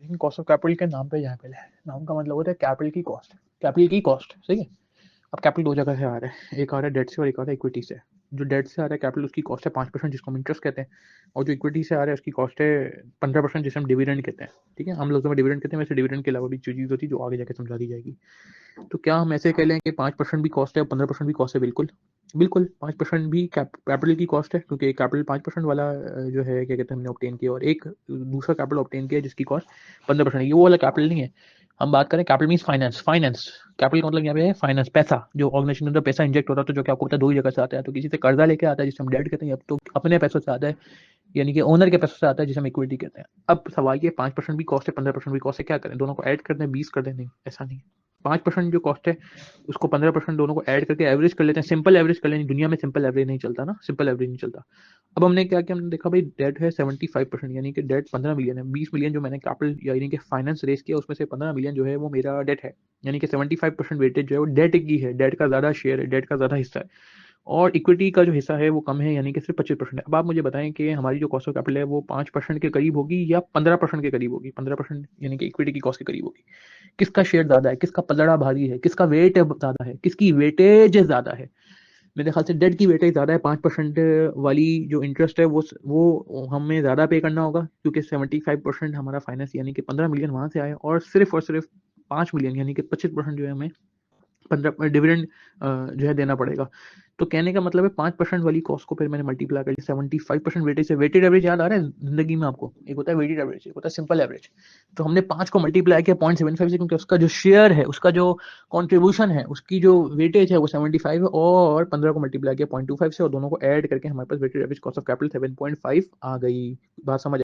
लेकिन cost of capital के नाम पे जाए पहले। नाम का मतलब होता है कैपिटल की कॉस्ट, कैपिटल की कॉस्ट, सही है। अब कैपिटल दो जगह से आ रहा है, एक आ रहा है डेट से और एक आ रहा है इक्विटी से। जो डेट से आ रहा है कैपिटल, उसकी कॉस्ट है 5%, जिसको हम इंटरेस्ट कहते हैं, और जो इक्विटी से आ रहा है उसकी कॉस्ट है 15%, जिसे हम डिविडेंड कहते हैं। ठीक है, हम लोग में डिविडेंड कहते हैं, वैसे डिविडेंड के अलावा भी चीज़ होती है जो आगे जाके समझा दी जाएगी। तो क्या हम ऐसे कह लें कि 5% भी कॉस्ट है और 15% भी कॉस्ट है? बिल्कुल बिल्कुल, 5% भी कैपिटल की कॉस्ट है, क्योंकि कैपिटल 5% वाला जो है क्या कहते हैं हमने ऑब्टेन किया, और एक दूसरा कैपिटल ऑब्टेन किया जिसकी कॉस्ट 15% है। ये वो वाला कैपिटल नहीं है। हम बात करें capital means finance. Finance capital का मतलब यहाँ पे है फाइनेंस, पैसा, जो ऑर्गेनाइजेशन के अंदर पैसा इंजेक्ट होता है, तो जो कि आपको पता है दो ही जगह से आता है, तो किसी से कर्जा लेके आता है जिसे हम डेट कहते हैं, अब तो अपने पैसों से आता है, यानी कि ओनर के पैसों से आता है जिसे हम इक्विटी कहते हैं। अब सवाल ये 5% भी कॉस्ट है 15% भी कॉस्ट है, क्या करें? दोनों को ऐड कर दें, 20 कर दें? नहीं, ऐसा नहीं है। 5% जो कॉस्ट है उसको 15% दोनों को ऐड करके एवरेज कर लेते हैं, सिंपल एवरेज कर लेंगे। दुनिया में सिंपल एवरेज नहीं चलता ना, सिंपल एवरेज नहीं चलता। अब हमने क्या किया, हमने देखा भाई डेट है 75%, यानी कि डेट 15 मिलियन है। 20 मिलियन जो मैंने कैपिटल यानी कि फाइनेंस रेस किया, उसमें से 15 मिलियन जो है वो मेरा डेट है, यानी कि 75% वेटेज जो है वो डेट की है, डेट का ज्यादा शेयर है, डेट का ज्यादा हिस्सा है, और इक्विटी का जो हिस्सा है वो कम है, यानी कि सिर्फ 25% है। अब आप मुझे बताएं कि हमारी जो कॉस्ट ऑफ कैपिटल है वो 5% के करीब होगी या 15% के करीब होगी? 15% यानी कि इक्विटी की कॉस्ट के करीब होगी। किसका शेयर ज्यादा है, किसका पलड़ा भारी है, किसका वेट ज्यादा है, किसकी वेटेज ज्यादा है? मेरे ख्याल से डेट की वेटेज ज्यादा है। 5% वाली जो इंटरेस्ट है वो हमें ज्यादा पे करना होगा, क्योंकि 75% हमारा फाइनेंस यानी कि 15 मिलियन वहां से आए, और सिर्फ 5 मिलियन यानी कि 25% जो है हमें 15 डिविडेंड जो है देना पड़ेगा। तो कहने का मतलब है 5% वाली कॉस्ट को फिर मैंने मल्टीप्लाई कर लिया 75% वेटेज से। वेटेड एवरेज याद आ रहा है जिंदगी में आपको? एक होता है वेटेड एवरेज, एक होता है सिंपल एवरेज। तो हमने 5 को मल्टीप्लाई किया 0.75 से, क्योंकि उसका जो शेयर है, उसका जो कॉन्ट्रीब्यूशन है, उसकी जो वेटेज है वो 75 है, और 15 को मल्टीप्लाई किया 0.25 से, और दोनों को ऐड करके हमारे पास weighted average cost of capital 7.5 आ गई। बात समझ